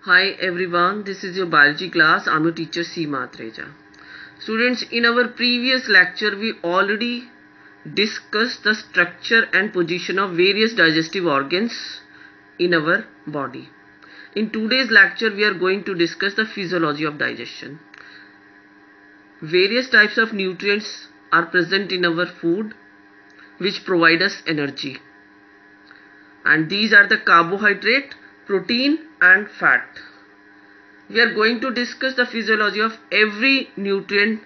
Hi everyone, this is your biology class. I'm your teacher Seema Atreja. Students, in our previous lecture we already discussed the structure and position of various digestive organs in our body. In today's lecture we are going to discuss the physiology of digestion. Various types of nutrients are present in our food which provide us energy. And these are the carbohydrate, protein and fat. We are going to discuss the physiology of every nutrient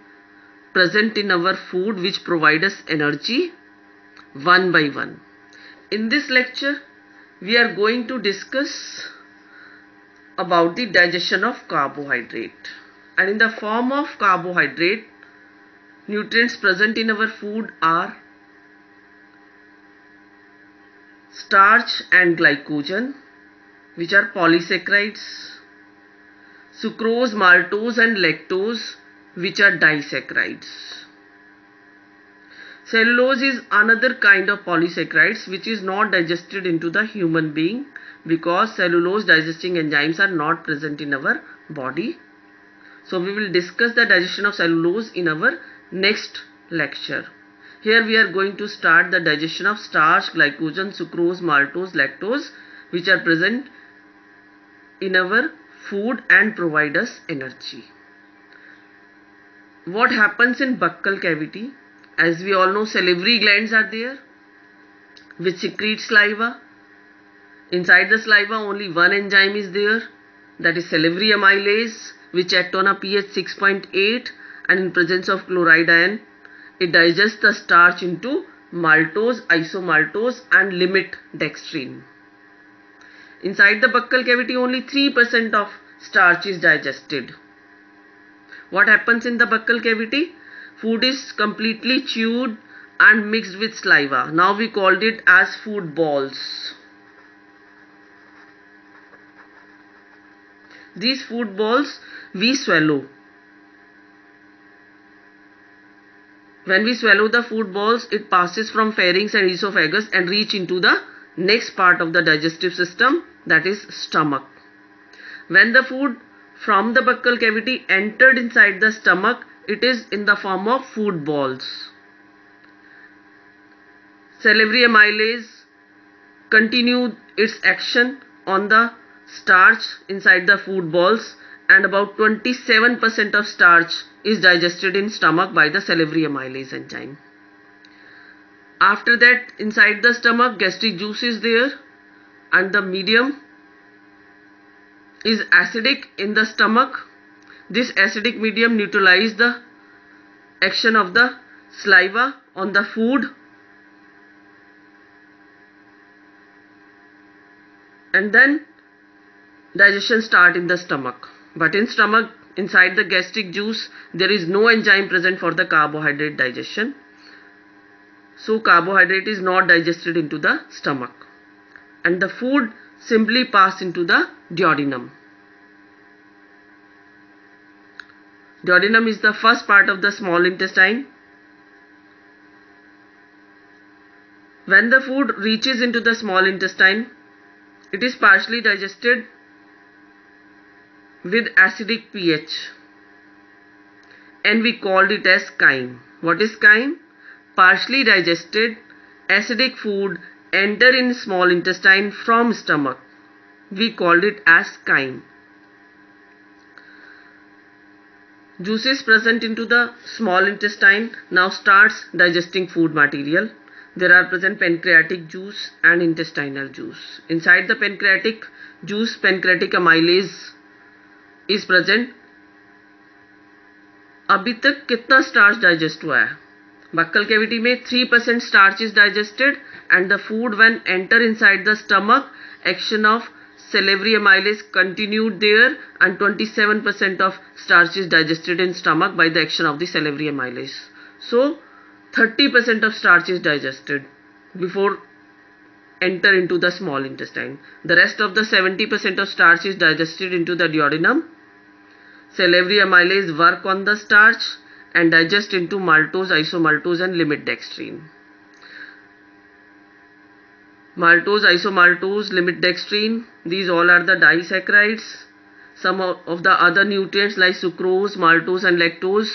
present in our food which provide us energy one by one. In this lecture, we are going to discuss about the digestion of carbohydrate. And in the form of carbohydrate, nutrients present in our food are starch and glycogen, which are polysaccharides, sucrose, maltose and lactose, which are disaccharides. Cellulose is another kind of polysaccharides which is not digested into the human being because cellulose digesting enzymes are not present in our body. So we will discuss the digestion of cellulose in our next lecture. Here we are going to start the digestion of starch, glycogen, sucrose, maltose, lactose, which are present in our food and provide us energy. What happens in buccal cavity? As we all know, salivary glands are there which secrete saliva. Inside the saliva only one enzyme is there, that is salivary amylase, which act on a pH 6.8 and in presence of chloride ion it digests the starch into maltose, isomaltose and limit dextrin. Inside the buccal cavity only 3% of starch is digested. What happens in the buccal cavity? Food is completely chewed and mixed with saliva. Now we called it as food balls. These food balls we swallow. When we swallow the food balls, it passes from pharynx and esophagus and reach into the next part of the digestive system, that is stomach. When the food from the buccal cavity entered inside the stomach, it is in the form of food balls. Salivary amylase continued its action on the starch inside the food balls, and about 27% of starch is digested in stomach by the salivary amylase enzyme. After that, inside the stomach, gastric juice is there and the medium is acidic in the stomach. This acidic medium neutralizes the action of the saliva on the food, and then digestion start in the stomach. But in stomach, inside the gastric juice, there is no enzyme present for the carbohydrate digestion. So carbohydrate is not digested into the stomach and the food simply pass into the duodenum. Duodenum is the first part of the small intestine. When the food reaches into the small intestine, it is partially digested with acidic pH and we called it as chyme. What is chyme? Partially digested acidic food enter in small intestine from stomach. We called it as chyme. Juices present into the small intestine now starts digesting food material. There are present pancreatic juice and intestinal juice. Inside the pancreatic juice, pancreatic amylase is present. अभी तक कितना starch digest हुआ है? Buccal cavity में 3% starch is digested and the food when enter inside the stomach, action of salivary amylase continued there and 27% of starch is digested in stomach by the action of the salivary amylase. So 30% of starch is digested before enter into the small intestine. The rest of the 70% of starch is digested into the duodenum. Salivary amylase work on the starch and digest into maltose, isomaltose and limit dextrin. Maltose, isomaltose, limit dextrin, these all are the disaccharides some of the other nutrients like sucrose, maltose and lactose,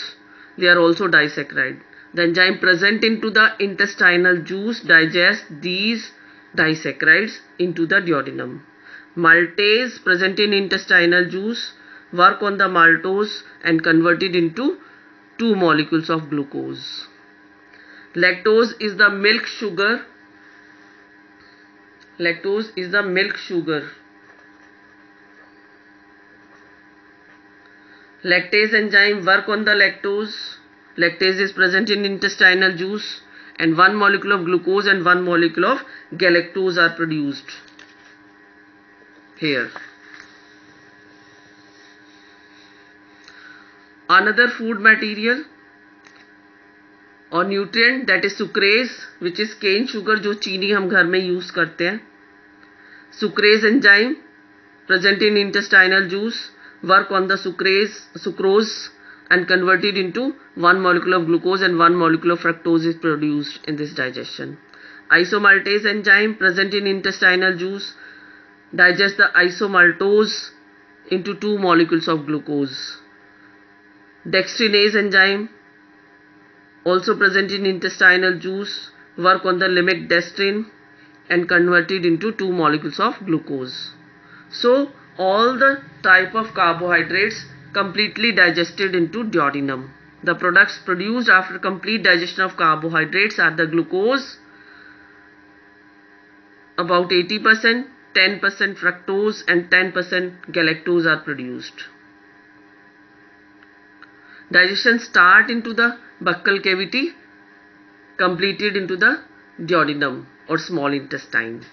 they are also disaccharide. The enzyme present into the intestinal juice digests these disaccharides into the duodenum. Maltase present in intestinal juice work on the maltose and convert it into 2 molecules of glucose. Lactose is the milk sugar. Lactose is the milk sugar. Lactase enzyme work on the lactose. Lactase is present in intestinal juice and 1 molecule of glucose and 1 molecule of galactose are produced here. Another food material और nutrient that is sucrase which is cane sugar जो चीनी हम घर में use करते हैं. Sucrase enzyme present in intestinal juice work on the sucrose and converted into 1 molecule of glucose and 1 molecule of fructose is produced in this digestion. Isomaltase enzyme present in intestinal juice digests the isomaltose into 2 molecules of glucose. Dextrinase enzyme also present in intestinal juice work on the limectestrin and converted into 2 molecules of glucose. So all the type of carbohydrates completely digested into duodenum. The products produced after complete digestion of carbohydrates are the glucose, about 80%, 10% fructose and 10% galactose are produced. Digestion start into the buccal cavity, completed into the duodenum or small intestine.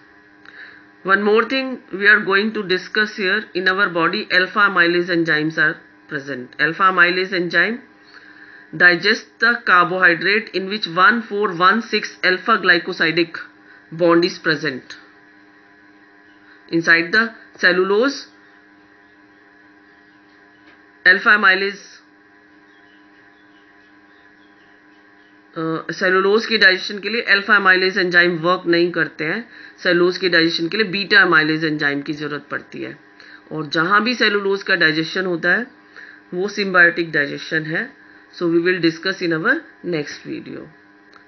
One more thing we are going to discuss here, in our body alpha amylase enzymes are present. Alpha amylase enzyme digests the carbohydrate in which 1,4,1,6 alpha glycosidic bond is present. Inside the cellulose, alpha amylase cellulose के digestion के लिए alpha amylase enzyme work नहीं करते हैं. Cellulose के digestion के लिए beta amylase enzyme की जरूरत पड़ती है. और जहां भी सेलुलोज का डाइजेशन होता है वो सिम्बायोटिक डाइजेशन है. So we will discuss in our next video.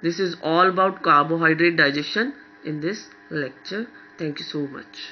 This is all about carbohydrate digestion in this lecture. Thank you so much.